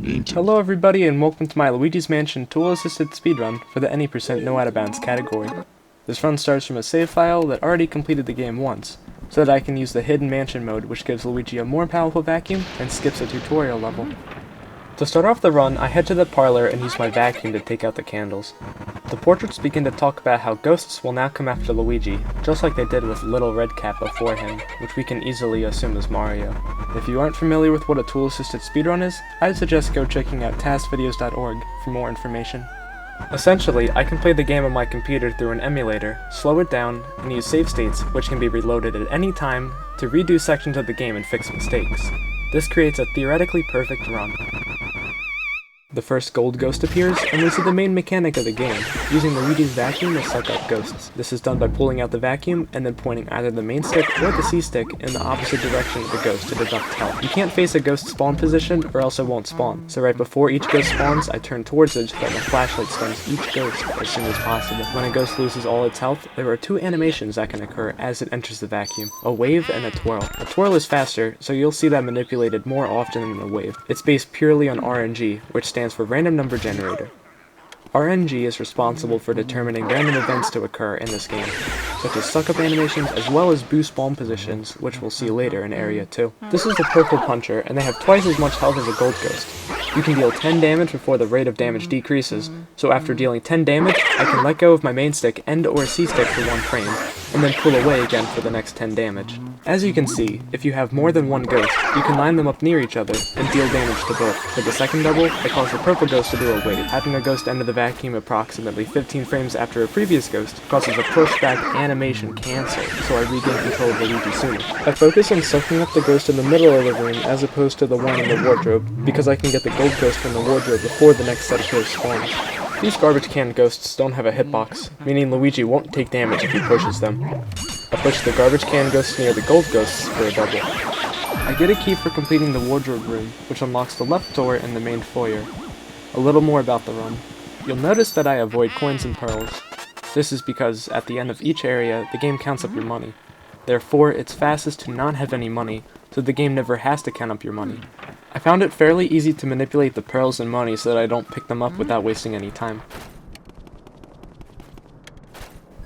Hello everybody and welcome to my Luigi's Mansion tool-assisted speedrun for the any % no out-of-bounds category. This run starts from a save file that already completed the game once, so that I can use the hidden mansion mode which gives Luigi a more powerful vacuum and skips a tutorial level. To start off the run, I head to the parlor and use my vacuum to take out the candles. The portraits begin to talk about how ghosts will now come after Luigi, just like they did with Little Red Cap before him, which we can easily assume is Mario. If you aren't familiar with what a tool-assisted speedrun is, I'd suggest go checking out tasvideos.org for more information. Essentially, I can play the game on my computer through an emulator, slow it down, and use save states, which can be reloaded at any time, to redo sections of the game and fix mistakes. This creates a theoretically perfect run. The first gold ghost appears, and we see the main mechanic of the game, using Luigi's vacuum to suck up ghosts. This is done by pulling out the vacuum, and then pointing either the main stick or the C stick in the opposite direction of the ghost to deduct health. You can't face a ghost spawn position, or else it won't spawn. So right before each ghost spawns, I turn towards it so that my flashlight stuns each ghost as soon as possible. When a ghost loses all its health, there are two animations that can occur as it enters the vacuum, a wave and a twirl. A twirl is faster, so you'll see that manipulated more often than a wave. It's based purely on RNG, which stands for Random Number Generator. RNG is responsible for determining random events to occur in this game, such as suck-up animations as well as boost spawn positions, which we'll see later in Area 2. This is the Purple Puncher, and they have twice as much health as a Gold Ghost. You can deal 10 damage before the rate of damage decreases, so after dealing 10 damage, I can let go of my main stick and or C stick for 1 frame, and then pull away again for the next 10 damage. As you can see, if you have more than one ghost, you can line them up near each other and deal damage to both. For the second double, I cause the purple ghost to do a wave. Having a ghost enter the vacuum approximately 15 frames after a previous ghost causes a pushback animation cancel, so I regain control of Luigi sooner. I focus on sucking up the ghost in the middle of the room as opposed to the one in the wardrobe, because I can get the gold ghost from the wardrobe before the next set of ghosts spawns. These garbage can ghosts don't have a hitbox, meaning Luigi won't take damage if he pushes them. I push the garbage can ghosts near the gold ghosts for a double. I get a key for completing the wardrobe room, which unlocks the left door in the main foyer. A little more about the run. You'll notice that I avoid coins and pearls. This is because at the end of each area, the game counts up your money. Therefore, it's fastest to not have any money, so the game never has to count up your money. I found it fairly easy to manipulate the pearls and money so that I don't pick them up without wasting any time.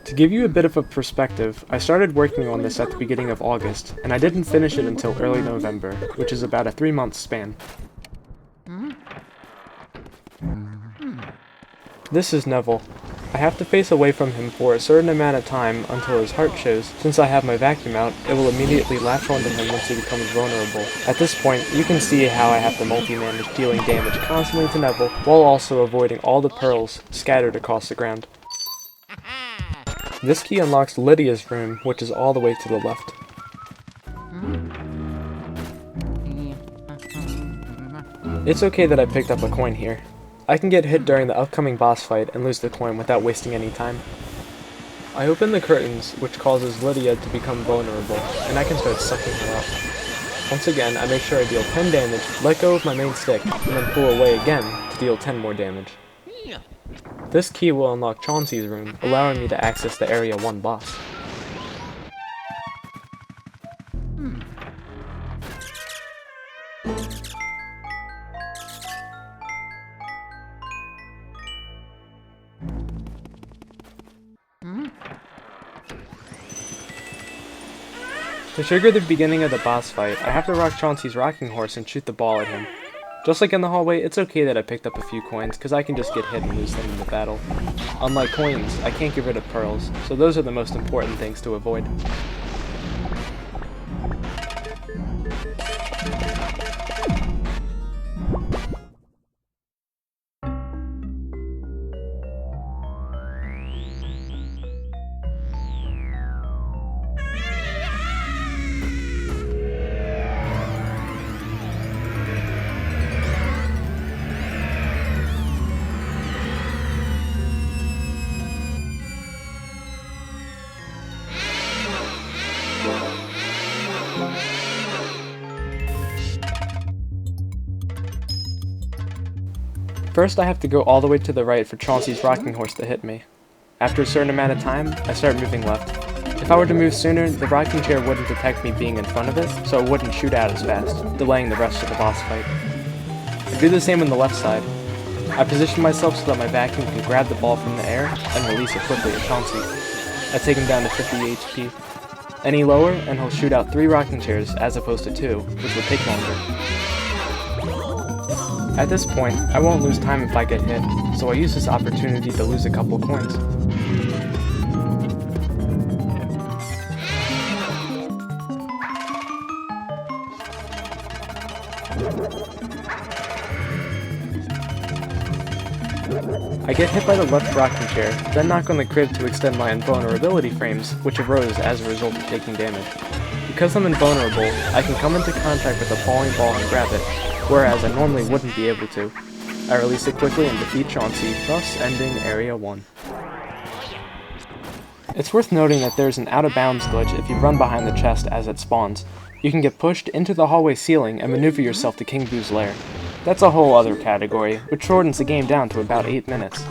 To give you a bit of a perspective, I started working on this at the beginning of August, and I didn't finish it until early November, which is about a 3-month span. This is Neville. I have to face away from him for a certain amount of time until his heart shows. Since I have my vacuum out, it will immediately latch onto him once he becomes vulnerable. At this point, you can see how I have to multi-manage dealing damage constantly to Neville, while also avoiding all the pearls scattered across the ground. This key unlocks Lydia's room, which is all the way to the left. It's okay that I picked up a coin here. I can get hit during the upcoming boss fight and lose the coin without wasting any time. I open the curtains, which causes Lydia to become vulnerable, and I can start sucking her up. Once again, I make sure I deal 10 damage, let go of my main stick, and then pull away again to deal 10 more damage. This key will unlock Chauncey's room, allowing me to access the Area 1 boss. To trigger the beginning of the boss fight, I have to rock Chauncey's rocking horse and shoot the ball at him. Just like in the hallway, it's okay that I picked up a few coins, because I can just get hit and lose them in the battle. Unlike coins, I can't get rid of pearls, so those are the most important things to avoid. First, I have to go all the way to the right for Chauncey's rocking horse to hit me. After a certain amount of time, I start moving left. If I were to move sooner, the rocking chair wouldn't detect me being in front of it, so it wouldn't shoot out as fast, delaying the rest of the boss fight. I do the same on the left side. I position myself so that my vacuum can grab the ball from the air and release it quickly at Chauncey. I take him down to 50 HP. Any lower, and he'll shoot out 3 rocking chairs as opposed to 2, which will take longer. At this point, I won't lose time if I get hit, so I use this opportunity to lose a couple coins. I get hit by the left rocking chair, then knock on the crib to extend my invulnerability frames, which arose as a result of taking damage. Because I'm invulnerable, I can come into contact with a falling ball and grab it, whereas I normally wouldn't be able to. I release it quickly and defeat Chauncey, thus ending Area 1. It's worth noting that there's an out-of-bounds glitch if you run behind the chest as it spawns. You can get pushed into the hallway ceiling and maneuver yourself to King Boo's lair. That's a whole other category, which shortens the game down to about 8 minutes.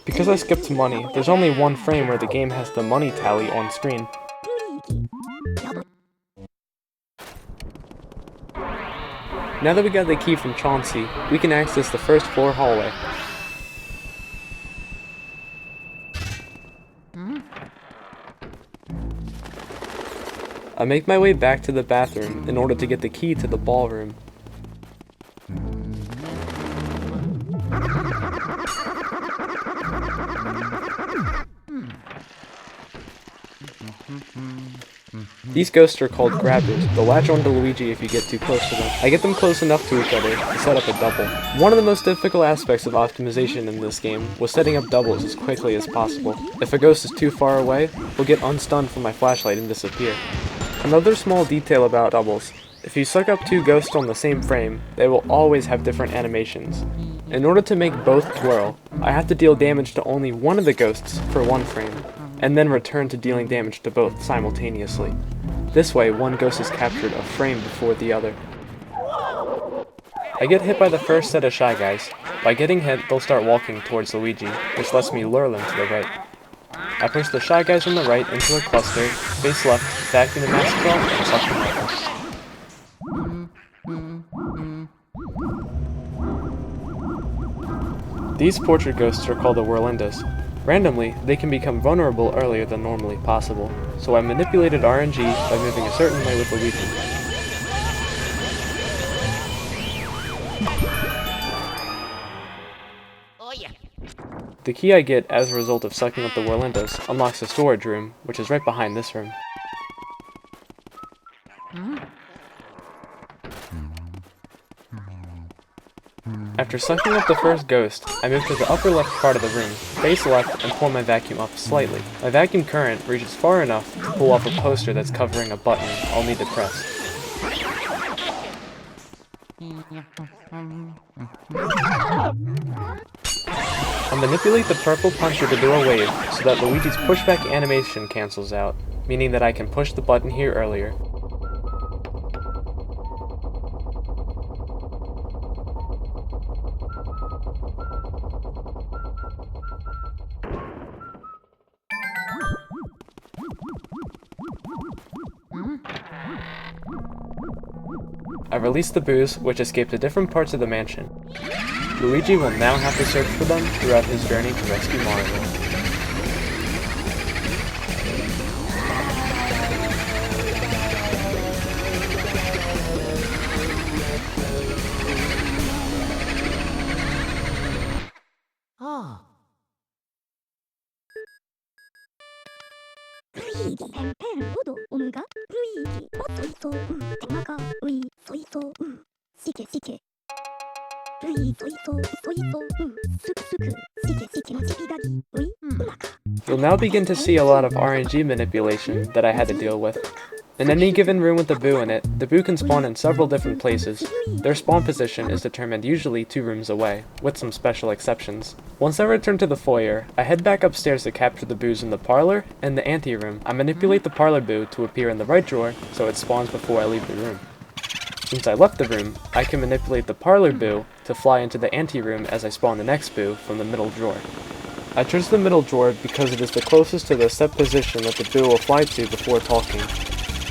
Because I skipped money, there's only one frame where the game has the money tally on screen. Now that we got the key from Chauncey, we can access the first floor hallway. I make my way back to the bathroom in order to get the key to the ballroom. These ghosts are called grabbers. They'll latch onto Luigi if you get too close to them. I get them close enough to each other to set up a double. One of the most difficult aspects of optimization in this game was setting up doubles as quickly as possible. If a ghost is too far away, he'll get unstunned from my flashlight and disappear. Another small detail about doubles: if you suck up 2 ghosts on the same frame, they will always have different animations. In order to make both twirl, I have to deal damage to only one of the ghosts for one frame, and then return to dealing damage to both simultaneously. This way, one ghost is captured a frame before the other. I get hit by the first set of Shy Guys. By getting hit, they'll start walking towards Luigi, which lets me lure them to the right. I push the Shy Guys on the right into a cluster, face left, vacuum the mask off, and suck them over. These portrait ghosts are called the Whirlindas. Randomly, they can become vulnerable earlier than normally possible, so I manipulated RNG by moving a certain way with Luigi. The key I get as a result of sucking up the Whirlindas unlocks a storage room, which is right behind this room. After sucking up the first ghost, I move to the upper left part of the room, face left, and pull my vacuum up slightly. My vacuum current reaches far enough to pull off a poster that's covering a button I'll need to press. I'll manipulate the purple puncher to do a wave so that Luigi's pushback animation cancels out, meaning that I can push the button here earlier. I release the boos, which escaped to different parts of the mansion. Luigi will now have to search for them throughout his journey to rescue Malleo. You'll now begin to see a lot of RNG manipulation that I had to deal with. In any given room with the boo in it, the boo can spawn in several different places. Their spawn position is determined usually 2 rooms away, with some special exceptions. Once I return to the foyer, I head back upstairs to capture the boos in the parlor and the ante-room. I manipulate the parlor boo to appear in the right drawer so it spawns before I leave the room. Since I left the room, I can manipulate the parlor boo to fly into the ante-room as I spawn the next boo from the middle drawer. I choose the middle drawer because it is the closest to the set position that the boo will fly to before talking.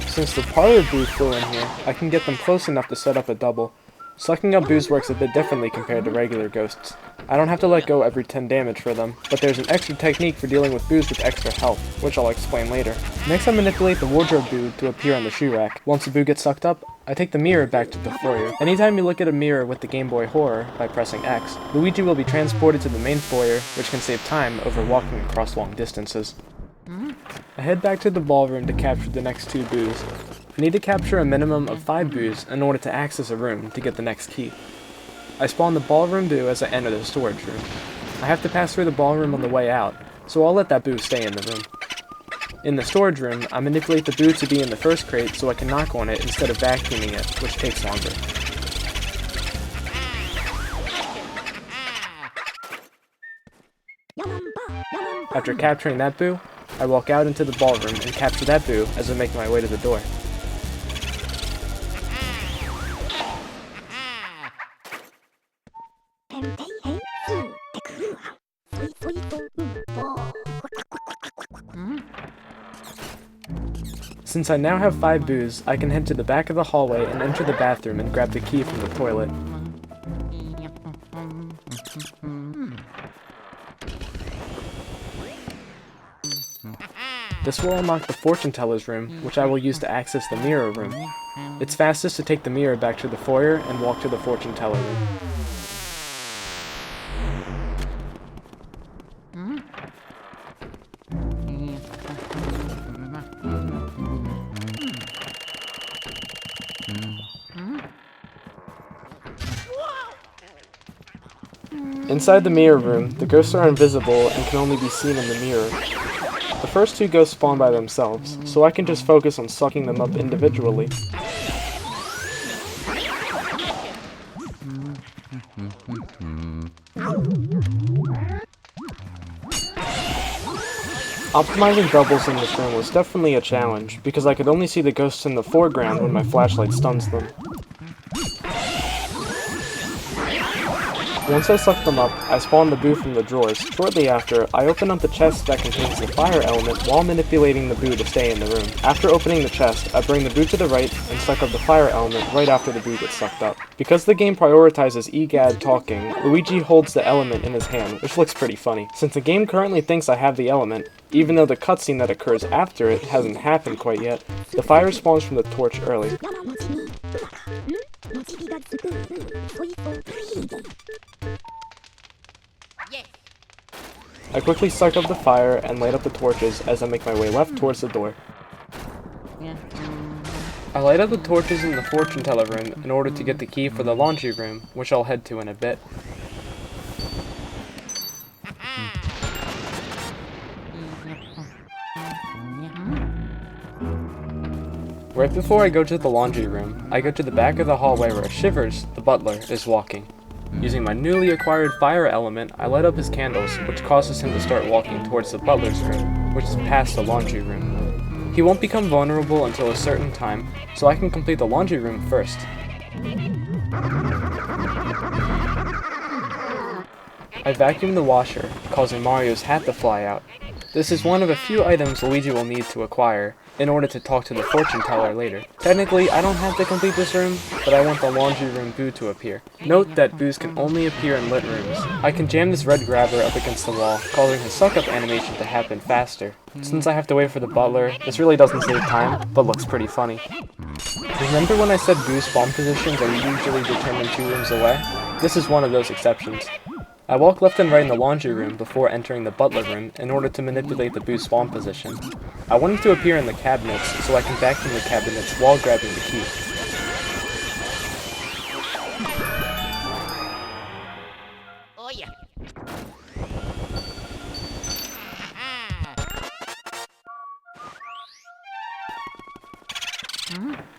Since the parlor boo flew in here, I can get them close enough to set up a double. Sucking up boos works a bit differently compared to regular ghosts. I don't have to let go every 10 damage for them, but there's an extra technique for dealing with boos with extra health, which I'll explain later. Next I manipulate the wardrobe boo to appear on the shoe rack. Once the boo gets sucked up, I take the mirror back to the foyer. Anytime you look at a mirror with the Game Boy Horror by pressing X, Luigi will be transported to the main foyer, which can save time over walking across long distances. I head back to the ballroom to capture the next 2 boos. I need to capture a minimum of 5 boos in order to access a room to get the next key. I spawn the ballroom boo as I enter the storage room. I have to pass through the ballroom on the way out, so I'll let that boo stay in the room. In the storage room, I manipulate the boo to be in the first crate so I can knock on it instead of vacuuming it, which takes longer. After capturing that boo, I walk out into the ballroom and capture that boo as I make my way to the door. Since I now have 5 boos, I can head to the back of the hallway and enter the bathroom and grab the key from the toilet. This will unlock the fortune teller's room, which I will use to access the mirror room. It's fastest to take the mirror back to the foyer and walk to the fortune teller room. Inside the mirror room, the ghosts are invisible and can only be seen in the mirror. The first 2 ghosts spawn by themselves, so I can just focus on sucking them up individually. Optimizing doubles in this room was definitely a challenge, because I could only see the ghosts in the foreground when my flashlight stuns them. Once I suck them up, I spawn the boo from the drawers. Shortly after, I open up the chest that contains the fire element while manipulating the boo to stay in the room. After opening the chest, I bring the boo to the right and suck up the fire element right after the boo gets sucked up. Because the game prioritizes EGAD talking, Luigi holds the element in his hand, which looks pretty funny. Since the game currently thinks I have the element, even though the cutscene that occurs after it hasn't happened quite yet, the fire spawns from the torch early. I quickly suck up the fire and light up the torches as I make my way left towards the door. I light up the torches in the fortune teller room in order to get the key for the laundry room, which I'll head to in a bit. Right before I go to the laundry room, I go to the back of the hallway where Shivers, the butler, is walking. Using my newly acquired fire element, I light up his candles, which causes him to start walking towards the butler's room, which is past the laundry room. He won't become vulnerable until a certain time, so I can complete the laundry room first. I vacuum the washer, causing Mario's hat to fly out. This is one of a few items Luigi will need to acquire in order to talk to the fortune teller later. Technically, I don't have to complete this room, but I want the laundry room boo to appear. Note that boos can only appear in lit rooms. I can jam this red grabber up against the wall, causing his suck-up animation to happen faster. Since I have to wait for the butler, this really doesn't save time, but looks pretty funny. Remember when I said boo spawn positions are usually determined 2 rooms away? This is one of those exceptions. I walk left and right in the laundry room before entering the butler room in order to manipulate the boo's spawn position. I want it to appear in the cabinets so I can vacuum the cabinets while grabbing the key. Oh yeah.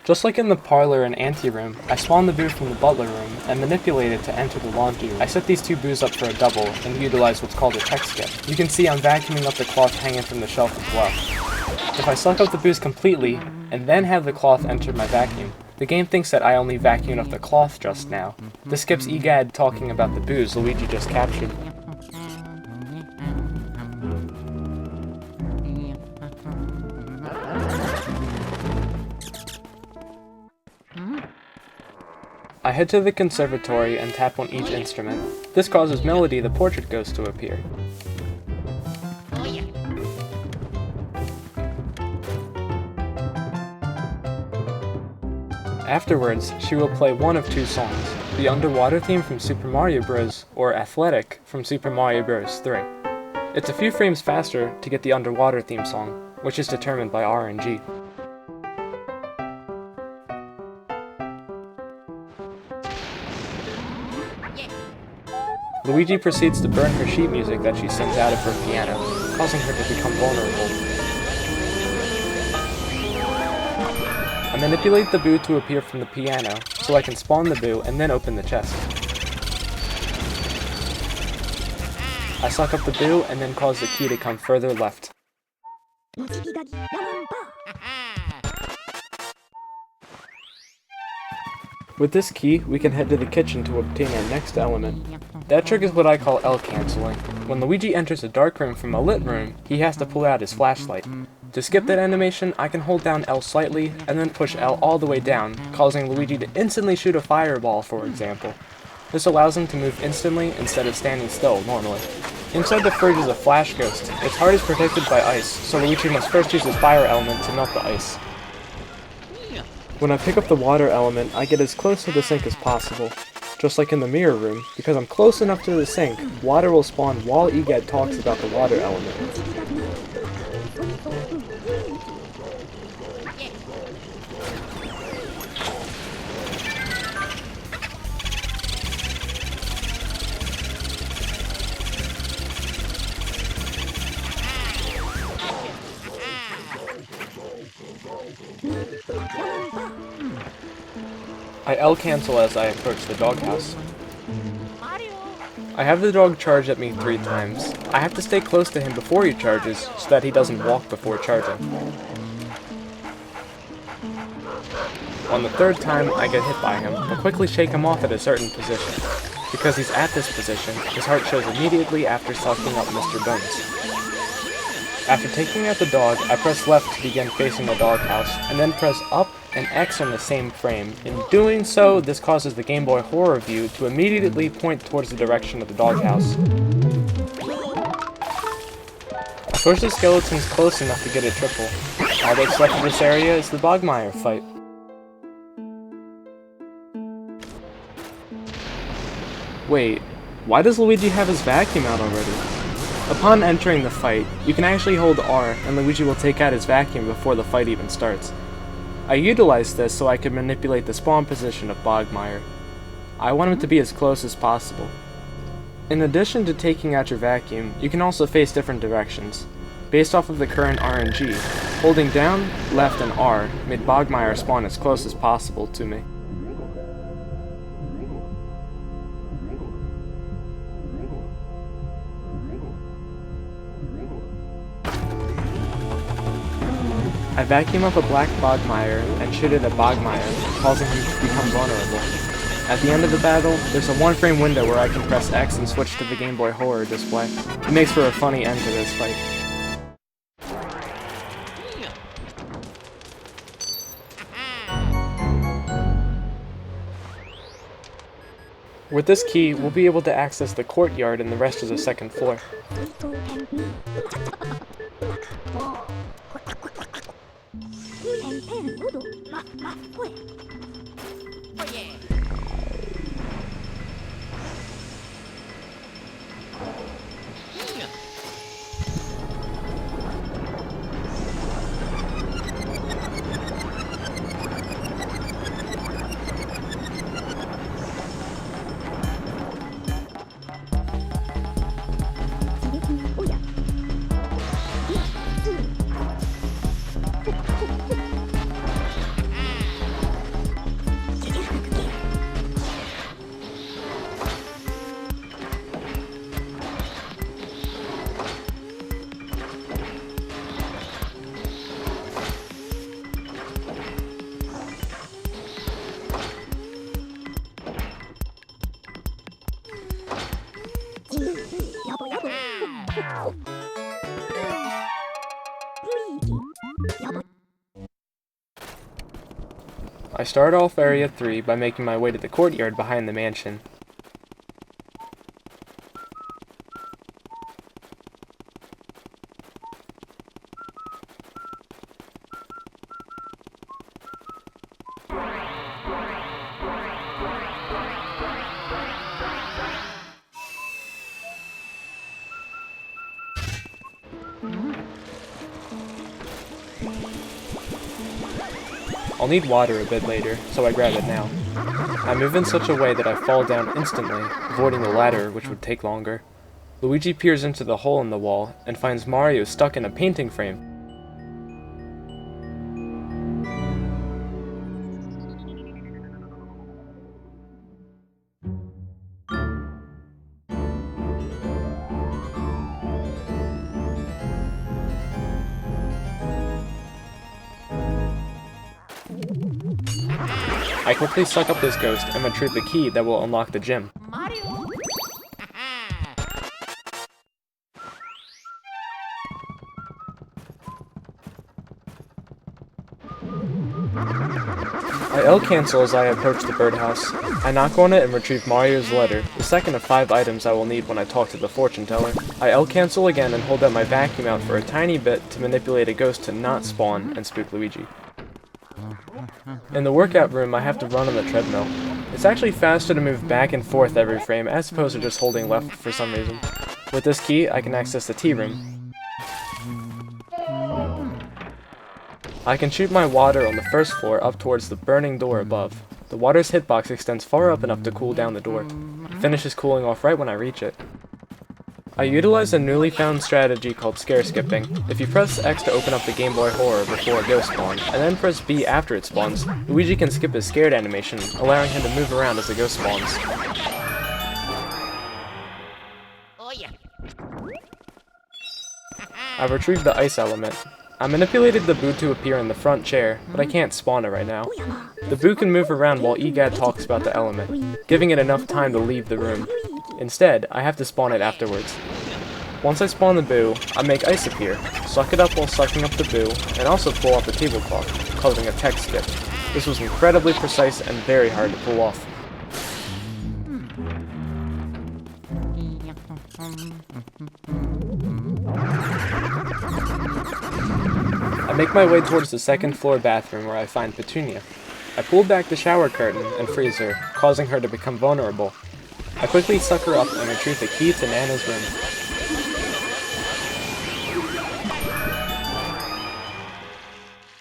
Just like in the parlor and anteroom, I spawn the boo from the butler room and manipulate it to enter the laundry room. I set these two boos up for a double and utilize what's called a tech skip. You can see I'm vacuuming up the cloth hanging from the shelf as well. If I suck up the boos completely and then have the cloth enter my vacuum, the game thinks that I only vacuumed up the cloth just now. This skips EGAD talking about the boos Luigi just captured. I head to the conservatory and tap on each instrument. This causes Melody the portrait ghost to appear. Oh yeah. Afterwards, she will play one of two songs, the underwater theme from Super Mario Bros. Or Athletic from Super Mario Bros. 3. It's a few frames faster to get the underwater theme song, which is determined by RNG. Luigi proceeds to burn her sheet music that she sends out of her piano, causing her to become vulnerable. I manipulate the boo to appear from the piano, so I can spawn the boo and then open the chest. I suck up the boo and then cause the key to come further left. With this key, we can head to the kitchen to obtain our next element. That trick is what I call L canceling. When Luigi enters a dark room from a lit room, he has to pull out his flashlight. To skip that animation, I can hold down L slightly, and then push L all the way down, causing Luigi to instantly shoot a fireball, for example. This allows him to move instantly instead of standing still normally. Inside the fridge is a flash ghost. Its heart is protected by ice, so Luigi must first use his fire element to melt the ice. When I pick up the water element, I get as close to the sink as possible. Just like in the mirror room, because I'm close enough to the sink, water will spawn while EGAD talks about the water element. I L cancel as I approach the doghouse. I have the dog charge at me 3 times. I have to stay close to him before he charges, so that he doesn't walk before charging. On the 3rd time, I get hit by him, but quickly shake him off at a certain position. Because he's at this position, his heart shows immediately after sucking up Mr. Bones. After taking out the dog, I press left to begin facing the doghouse, and then press up and X on the same frame. In doing so, this causes the Game Boy horror view to immediately point towards the direction of the doghouse. I push the skeletons close enough to get a triple. All that's left of this area is the Bogmire fight. Wait, why does Luigi have his vacuum out already? Upon entering the fight, you can actually hold R and Luigi will take out his vacuum before the fight even starts. I utilized this so I could manipulate the spawn position of Bogmire. I want him to be as close as possible. In addition to taking out your vacuum, you can also face different directions. Based off of the current RNG, holding down, left, and R made Bogmire spawn as close as possible to me. I vacuum up a black Bogmire and shoot it at Bogmire, causing him to become vulnerable. At the end of the battle, there's a 1-frame window where I can press X and switch to the Game Boy Horror display. It makes for a funny end to this fight. With this key, we'll be able to access the courtyard and the rest of the 2nd floor. I start off Area 3 by making my way to the courtyard behind the mansion. I'll need water a bit later, so I grab it now. I move in such a way that I fall down instantly, avoiding the ladder, which would take longer. Luigi peers into the hole in the wall and finds Mario stuck in a painting frame. I quickly suck up this ghost and retrieve the key that will unlock the gym. Mario. I L-cancel as I approach the birdhouse. I knock on it and retrieve Mario's letter, the second of 5 items I will need when I talk to the fortune teller. I L-cancel again and hold out my vacuum out for a tiny bit to manipulate a ghost to not spawn and spook Luigi. In the workout room, I have to run on the treadmill. It's actually faster to move back and forth every frame as opposed to just holding left for some reason. With this key, I can access the tea room. I can shoot my water on the first floor up towards the burning door above. The water's hitbox extends far up enough to cool down the door. It finishes cooling off right when I reach it. I utilize a newly found strategy called scare skipping. If you press X to open up the Game Boy Horror before a ghost spawns, and then press B after it spawns, Luigi can skip his scared animation, allowing him to move around as the ghost spawns. Oh yeah. I've retrieved the ice element. I manipulated the Boo to appear in the front chair, but I can't spawn it right now. The Boo can move around while EGAD talks about the element, giving it enough time to leave the room. Instead, I have to spawn it afterwards. Once I spawn the Boo, I make ice appear, suck it up while sucking up the Boo, and also pull off the tablecloth, causing a tech skip. This was incredibly precise and very hard to pull off. I make my way towards the second floor bathroom where I find Petunia. I pull back the shower curtain and freeze her, causing her to become vulnerable. I quickly suck her up and retrieve the key to Nana's room.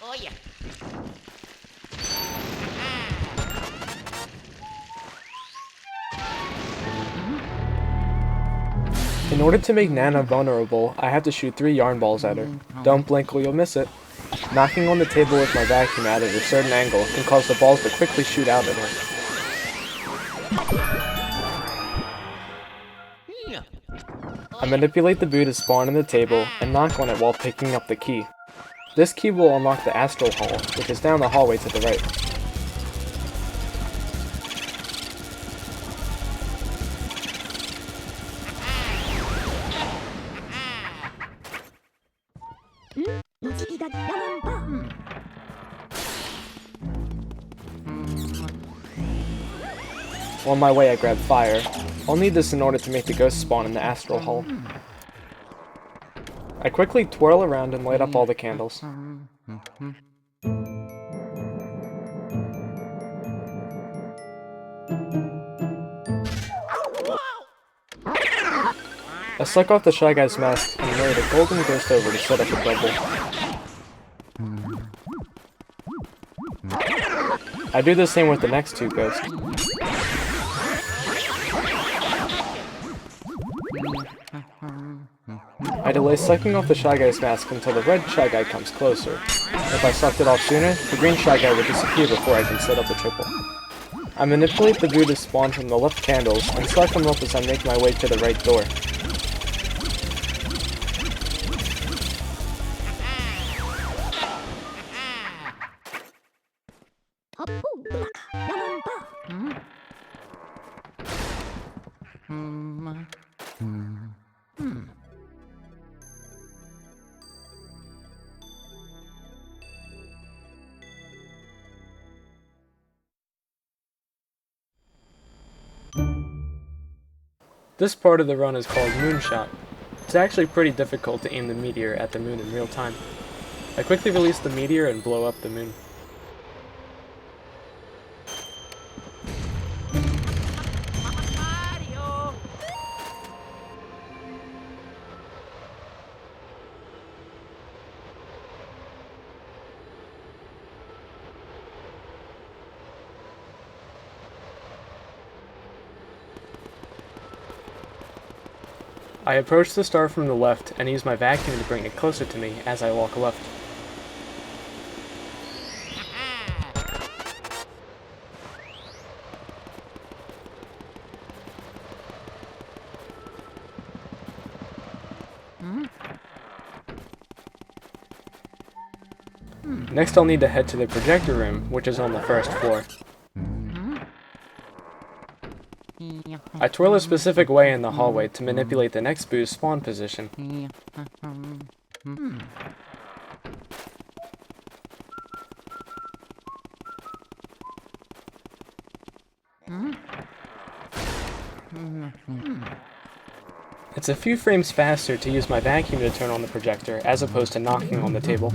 Oh yeah. In order to make Nana vulnerable, I have to shoot 3 yarn balls at her. Don't blink or you'll miss it. Knocking on the table with my vacuum at a certain angle can cause the balls to quickly shoot out at her. I manipulate the Boo to spawn in the table and knock on it while picking up the key. This key will unlock the Astral Hall, which is down the hallway to the right. On my way, I grab fire. I'll need this in order to make the ghost spawn in the Astral Hall. I quickly twirl around and light up all the candles. I suck off the Shy Guy's mask and lure the golden ghost over to set up a double. I do the same with the next 2 ghosts. I delay sucking off the Shy Guy's mask until the red Shy Guy comes closer. If I sucked it off sooner, the green Shy Guy would disappear before I can set up the triple. I manipulate the Boo to spawn from the left candles and suck them up as I make my way to the right door. This part of the run is called Moonshot. It's actually pretty difficult to aim the meteor at the moon in real time. I quickly release the meteor and blow up the moon. Mario! I approach the star from the left and use my vacuum to bring it closer to me as I walk left. Next I'll need to head to the projector room, which is on the first floor. I twirl a specific way in the hallway to manipulate the next boo's spawn position. It's a few frames faster to use my vacuum to turn on the projector as opposed to knocking on the table.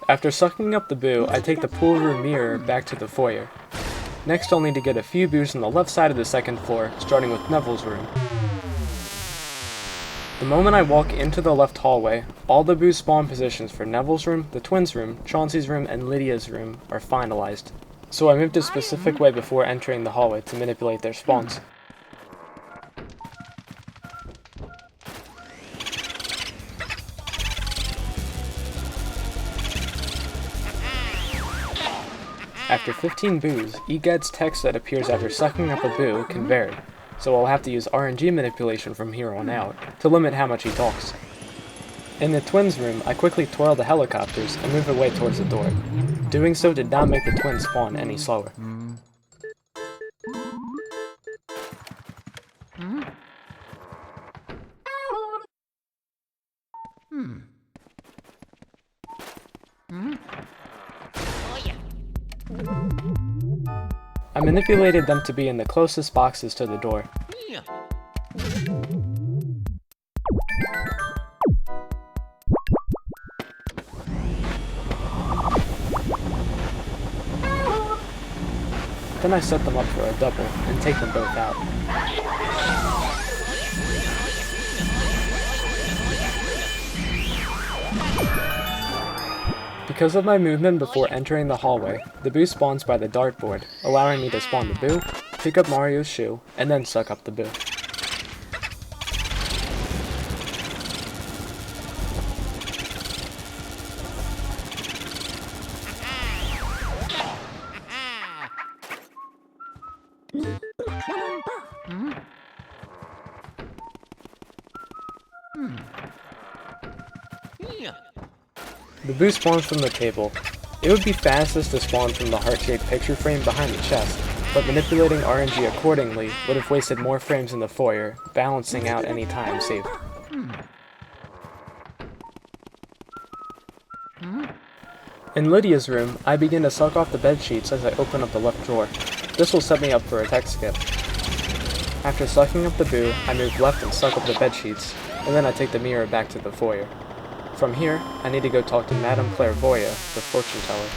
After sucking up the boo, I take the pool room mirror back to the foyer. Next I'll need to get a few boos on the left side of the second floor, starting with Neville's room. The moment I walk into the left hallway, all the boo spawn positions for Neville's room, the twins' room, Chauncey's room, and Lydia's room are finalized. So I moved a specific way before entering the hallway to manipulate their spawns. After 15 boos, EGAD's text that appears after sucking up a boo can vary, so I'll have to use RNG manipulation from here on out to limit how much he talks. In the twins' room, I quickly twirl the helicopters and move away towards the door. Doing so did not make the twins spawn any slower. Oh yeah. I manipulated them to be in the closest boxes to the door. Yeah. Then I set them up for a double and take them both out. Because of my movement before entering the hallway, the boo spawns by the dartboard, allowing me to spawn the boo, pick up Mario's shoe, and then suck up the boo. Yeah. The boo spawns from the table. It would be fastest to spawn from the heart-shaped picture frame behind the chest, but manipulating RNG accordingly would have wasted more frames in the foyer, balancing out any time saved. In Lydia's room, I begin to suck off the bed sheets as I open up the left drawer. This will set me up for a tech skip. After sucking up the boo, I move left and suck up the bed sheets, and then I take the mirror back to the foyer. From here, I need to go talk to Madame Clairvoya, the fortune teller.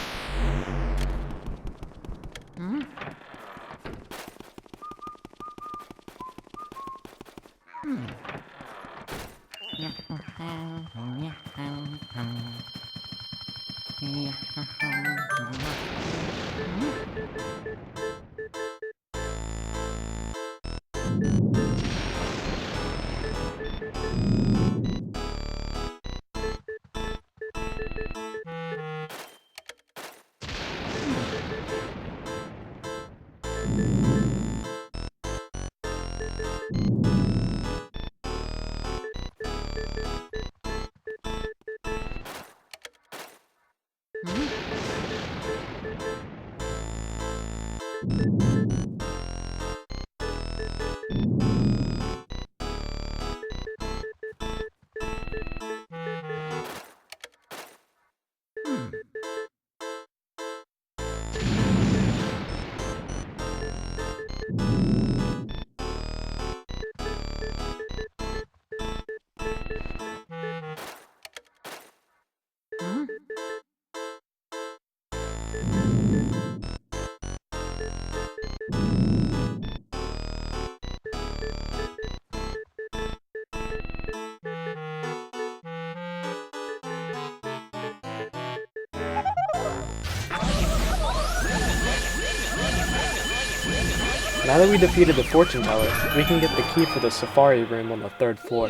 Now that we defeated the fortune teller, we can get the key for the safari room on the 3rd floor.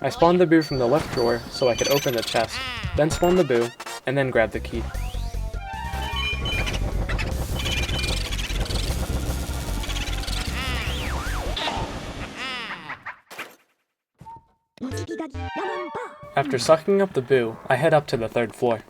I spawned the boo from the left drawer so I could open the chest, then spawn the boo, and then grab the key. After sucking up the boo, I head up to the 3rd floor.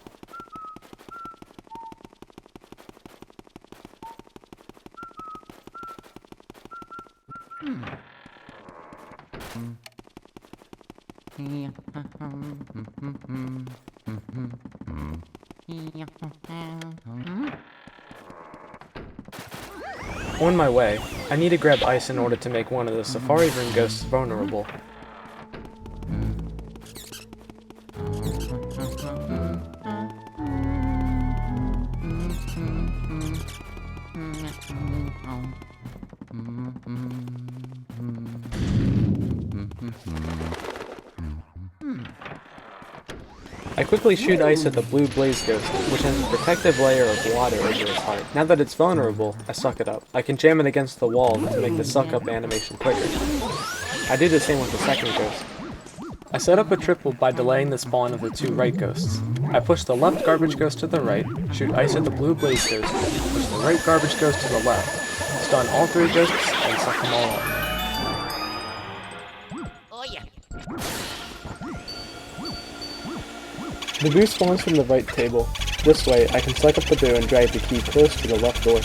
On my way, I need to grab ice in order to make one of the safari room ghosts vulnerable. I quickly shoot ice at the blue blaze ghost, which has a protective layer of water over its heart. Now that it's vulnerable, I suck it up. I can jam it against the wall to make the suck up animation quicker. I do the same with the second ghost. I set up a triple by delaying the spawn of the 2 right ghosts. I push the left garbage ghost to the right, shoot ice at the blue blaze ghost, push the right garbage ghost to the left, stun all 3 ghosts, and suck them all up. Oh yeah. The boo spawns from the right table. This way, I can suck up the boo and drag the key close to the left door.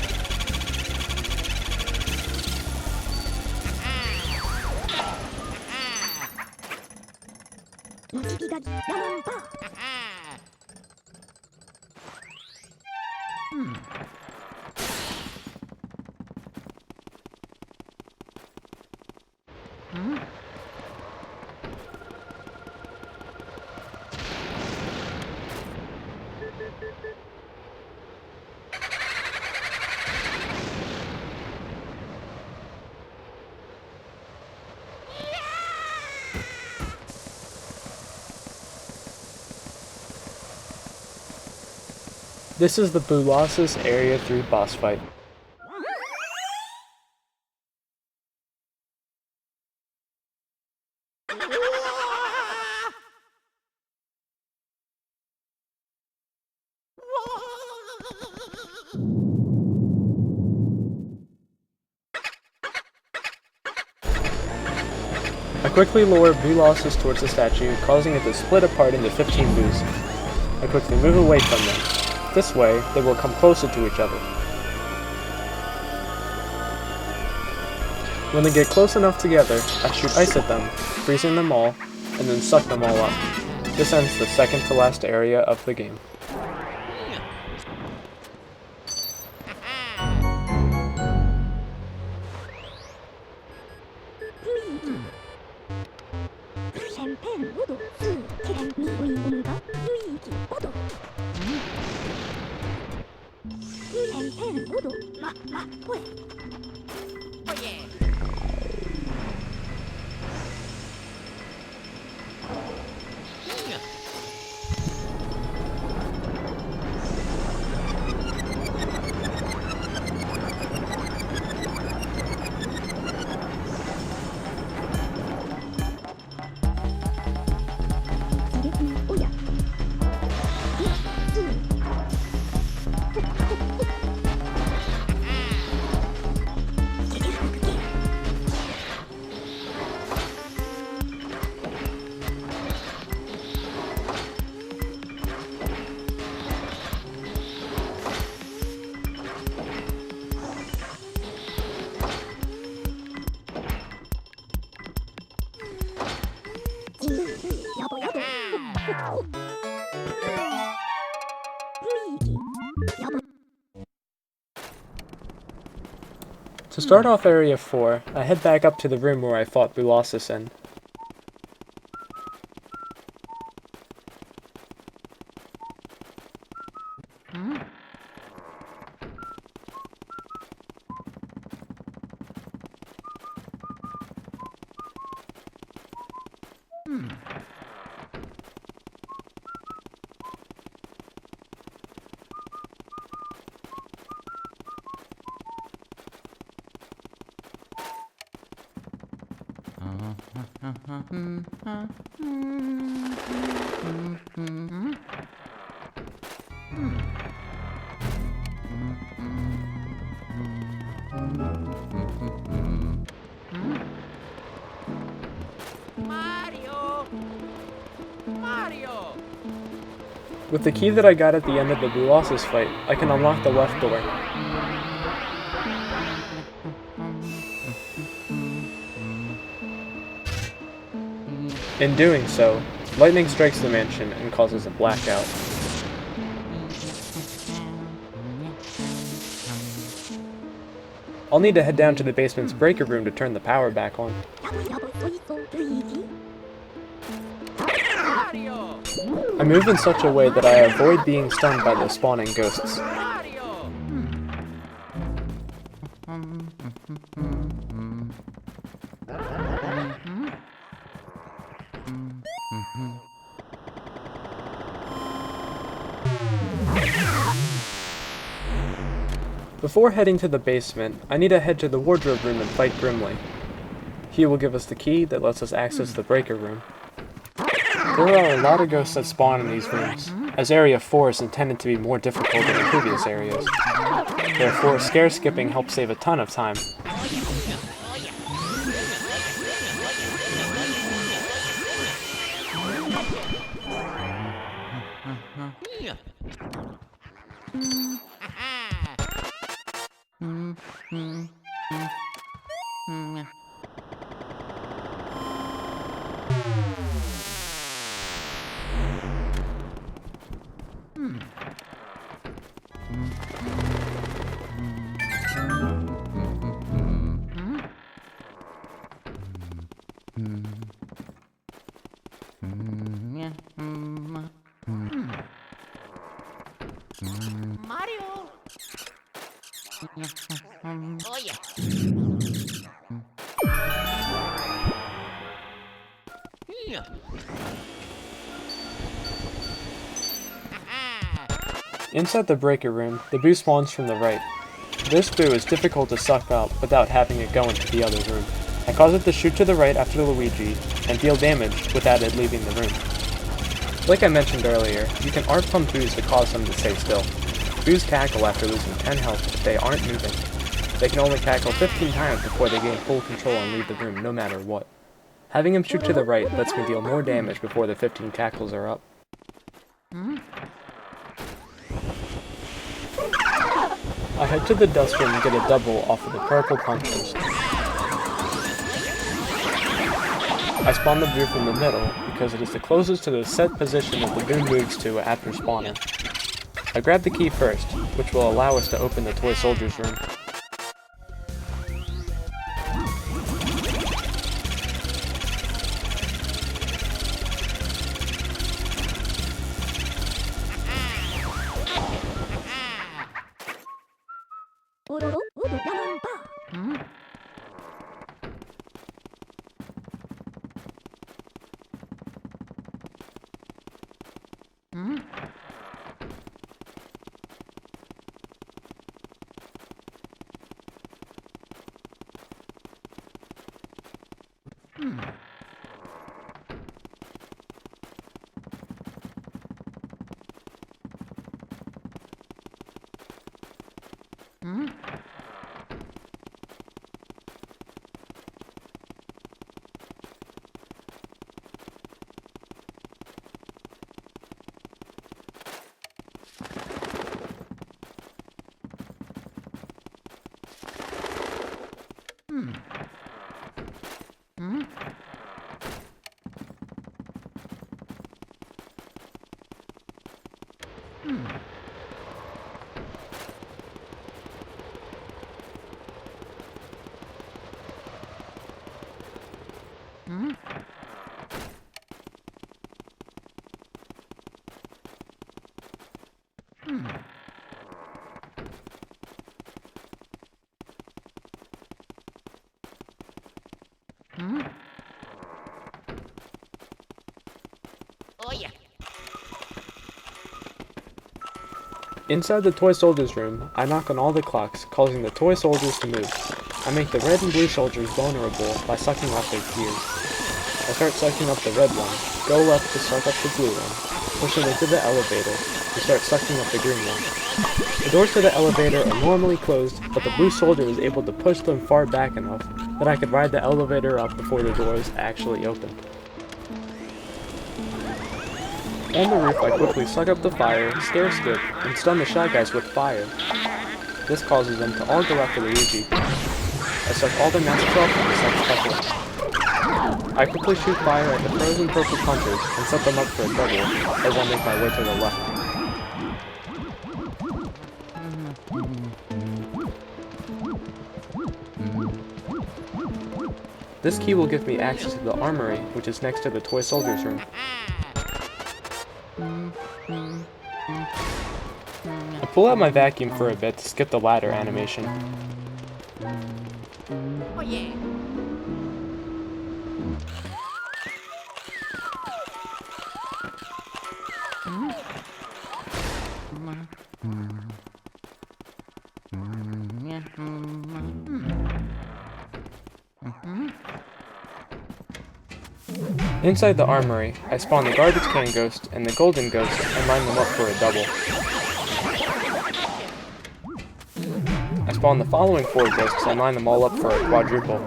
This is the Boolossus Area 3 boss fight. I quickly lower Boolossus towards the statue, causing it to split apart into 15 boos. I quickly move away from them. This way, they will come closer to each other. When they get close enough together, I shoot ice at them, freezing them all, and then suck them all up. This ends the second to last area of the game. Oh yeah. To start off Area 4, I head back up to the room where I fought Bulosis in. Mario! Mario! With the key that I got at the end of the Bulosis fight, I can unlock the left door. In doing so, lightning strikes the mansion and causes a blackout. I'll need to head down to the basement's breaker room to turn the power back on. Mario! I move in such a way that I avoid being stunned by the spawning ghosts. Mario! Before heading to the basement, I need to head to the wardrobe room and fight Grimly. He will give us the key that lets us access the breaker room. There are a lot of ghosts that spawn in these rooms, as Area 4 is intended to be more difficult than the previous areas. Therefore, scare skipping helps save a ton of time. Mario! Oh yeah! Yeah. Inside the breaker room, the boo spawns from the right. This boo is difficult to suck up without having it go into the other room. I cause it to shoot to the right after Luigi, and deal damage without it leaving the room. Like I mentioned earlier, you can art pump boos to cause them to stay still. Boos cackle after losing 10 health if they aren't moving. They can only cackle 15 times before they gain full control and leave the room no matter what. Having him shoot to the right lets me deal more damage before the 15 cackles are up. I head to the dust room and get a double off of the purple punches. I spawn the boo from the middle because it is the closest to the set position that the boo moves to after spawning. I grab the key first, which will allow us to open the toy soldier's room. Oh yeah. Inside the toy soldiers room, I knock on all the clocks, causing the toy soldiers to move. I make the red and blue soldiers vulnerable by sucking off their gears. I start sucking up the red one, go left to suck up the blue one, push it into the elevator, and start sucking up the green one. The doors to the elevator are normally closed, but the blue soldier was able to push them far back enough that I could ride the elevator up before the doors actually opened. On the roof, I quickly suck up the fire, scare skip, and stun the shy guys with fire. This causes them to all go after Luigi. I suck all their masks off and suck special. I quickly shoot fire at the frozen purple punchers and set them up for a double as I make my way to the left. This key will give me access to the armory, which is next to the toy soldiers room. I pull out my vacuum for a bit to skip the ladder animation. Oh yeah. Inside the armory, I spawn the garbage can ghost and the golden ghost and line them up for a double. I spawn the following 4 ghosts and line them all up for a quadruple.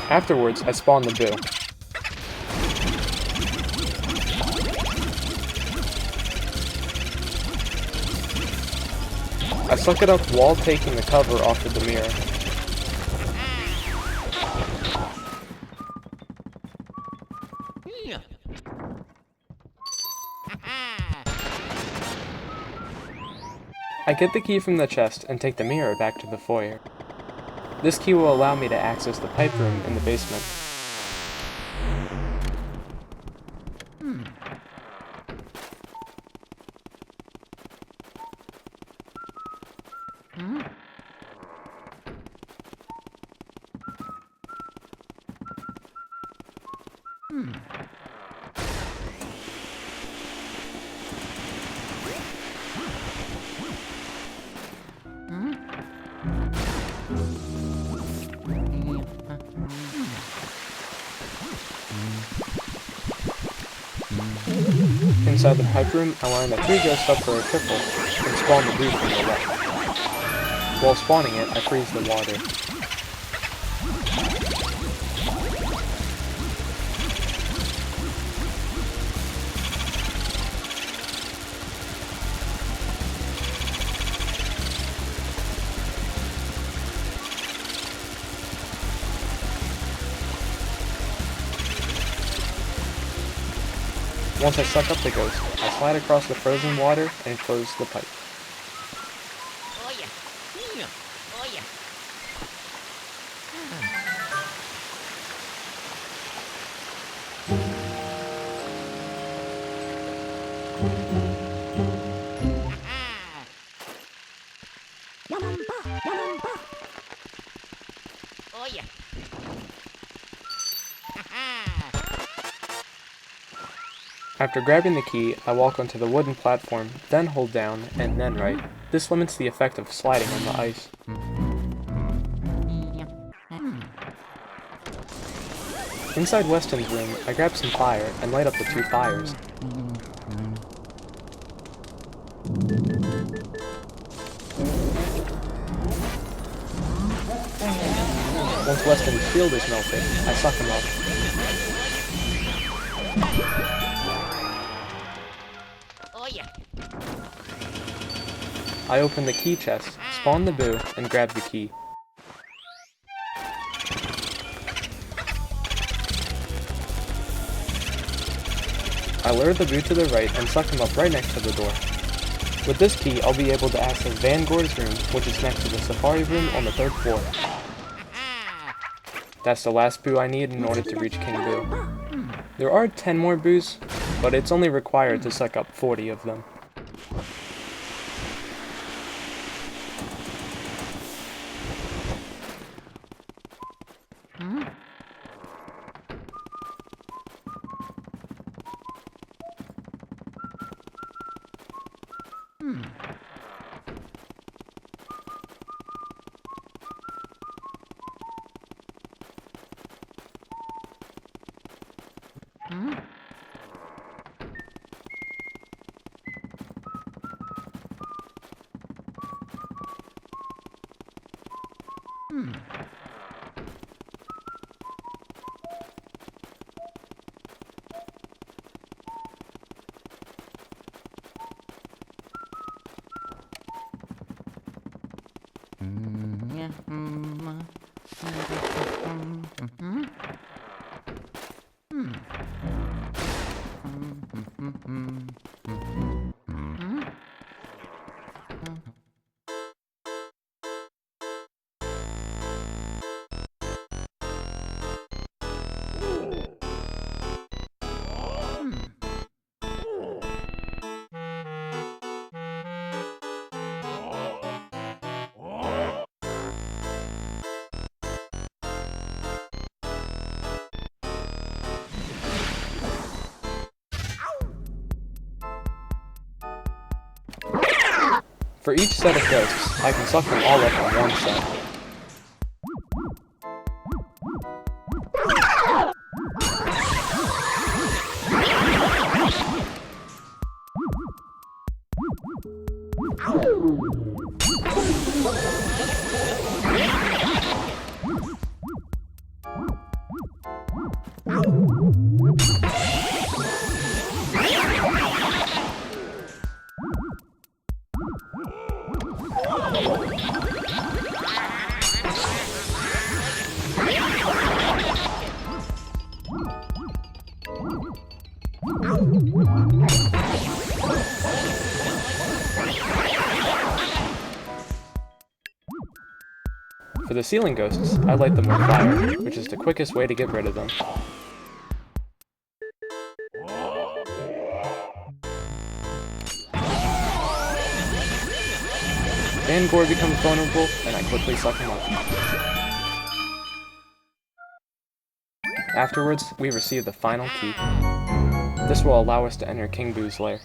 Afterwards, I spawn the boo. I suck it up while taking the cover off of the mirror. Yeah. I get the key from the chest and take the mirror back to the foyer. This key will allow me to access the pipe room in the basement. Inside the pipe room, I line the 3 ghosts up for a triple and spawn the boo from the left. While spawning it, I freeze the water. Once I suck up the ghost, I slide across the frozen water and close the pipe. Oh yeah. Yeah. Oh yeah. Oh yeah. After grabbing the key, I walk onto the wooden platform, then hold down, and then right. This limits the effect of sliding on the ice. Inside Weston's room, I grab some fire and light up the 2 fires. Once Weston's shield is melted, I suck him up. Oh yeah. I open the key chest, spawn the boo, and grab the key. I lure the boo to the right and suck him up right next to the door. With this key, I'll be able to access Vanguard's room, which is next to the safari room on the 3rd floor. That's the last boo I need in order to reach King Boo. There are 10 more boos, but it's only required to suck up 40 of them. For each set of ghosts, I can suck them all up in one set. For the ceiling ghosts, I light them with fire, which is the quickest way to get rid of them. Van Gore becomes vulnerable, and I quickly suck him up. Afterwards, we receive the final key. This will allow us to enter King Boo's lair.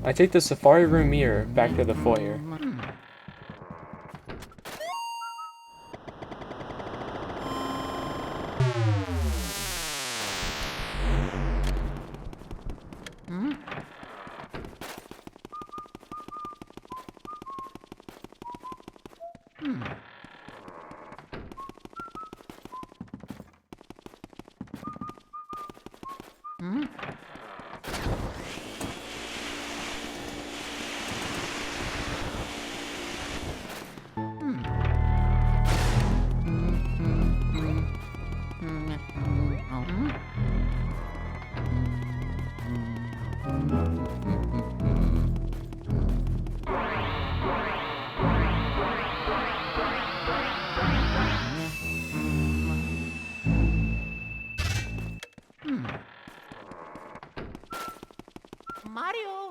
I take the Safari Room mirror back to the foyer. Mario!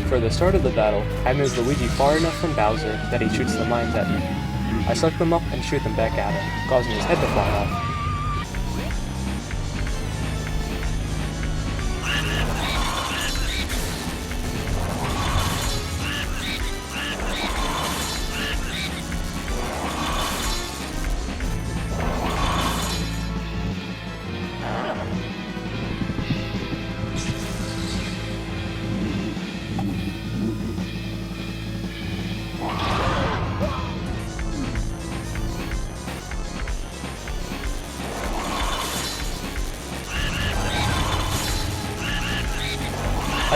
For the start of the battle, I move Luigi far enough from Bowser that he shoots the mines at me. I suck them up and shoot them back at him, causing his head to fly off.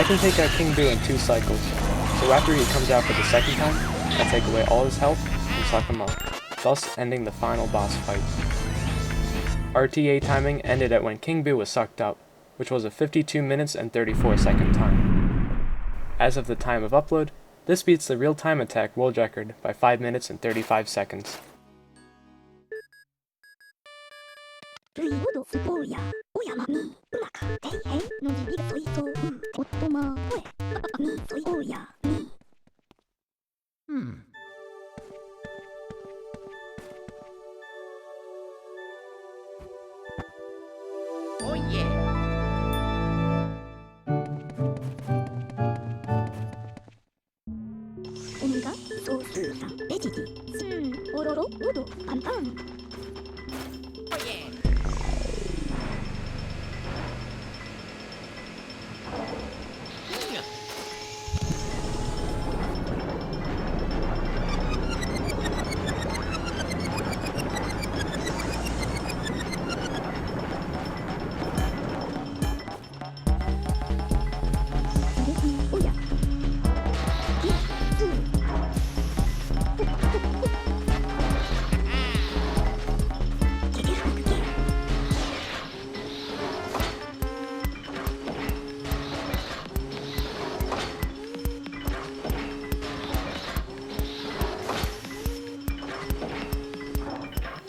I can take out King Boo in 2 cycles, so after he comes out for the second time, I take away all his health and suck him up, thus ending the final boss fight. RTA timing ended at when King Boo was sucked up, which was a 52 minutes and 34 second time. As of the time of upload, this beats the real-time attack world record by 5 minutes and 35 seconds. ルイほどスポーやおやまみうまかていへんのじびがそいそうおっとまほれみそいおやみ Oh yeah. オメガソースさんベジティオロロウドパンパン Oh yeah. おやゲスゲゲハクゲ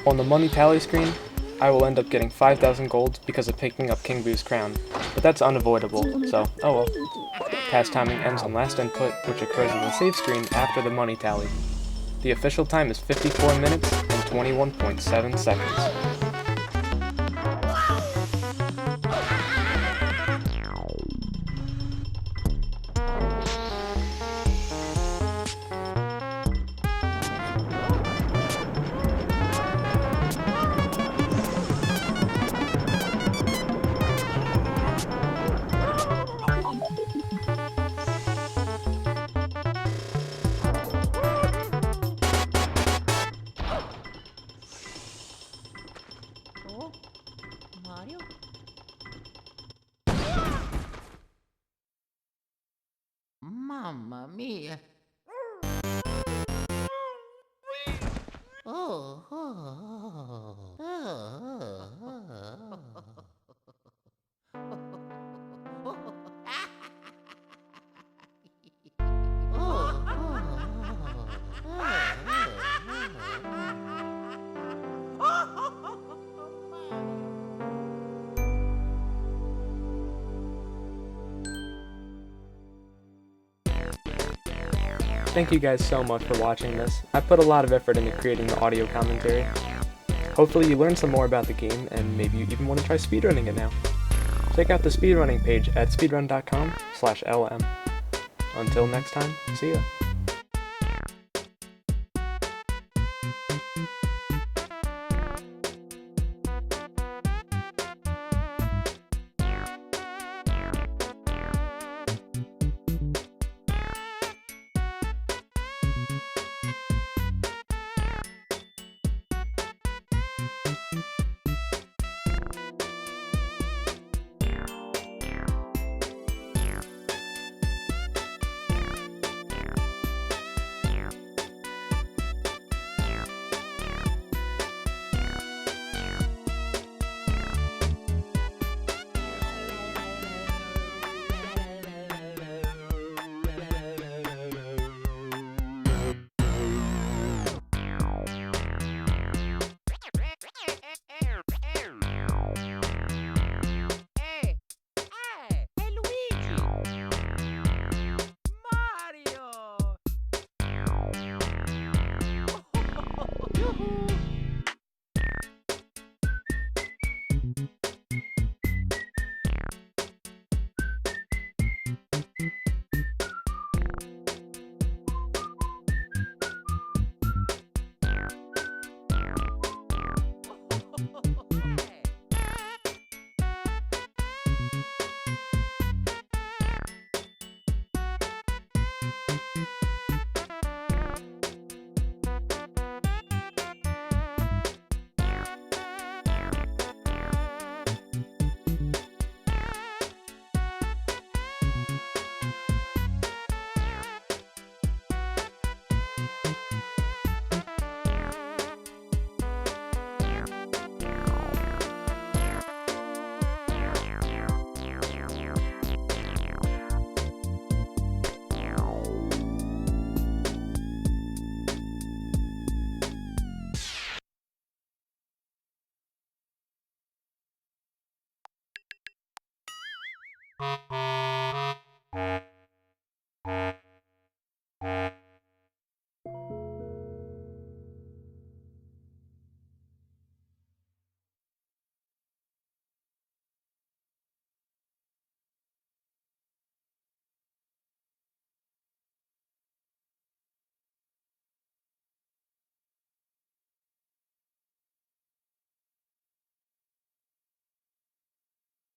On the money tally screen, I will end up getting 5,000 gold because of picking up King Boo's crown, but that's unavoidable, so oh well. TAS timing ends on last input, which occurs on the save screen after the money tally. The official time is 54 minutes and 21.7 seconds. Oh, Mario. Mamma mia. Oh, oh, Thank you guys so much for watching this. I put a lot of effort into creating the audio commentary. Hopefully you learned some more about the game, and maybe you even want to try speedrunning it now. Check out the speedrunning page at speedrun.com/lm. Until next time, see ya.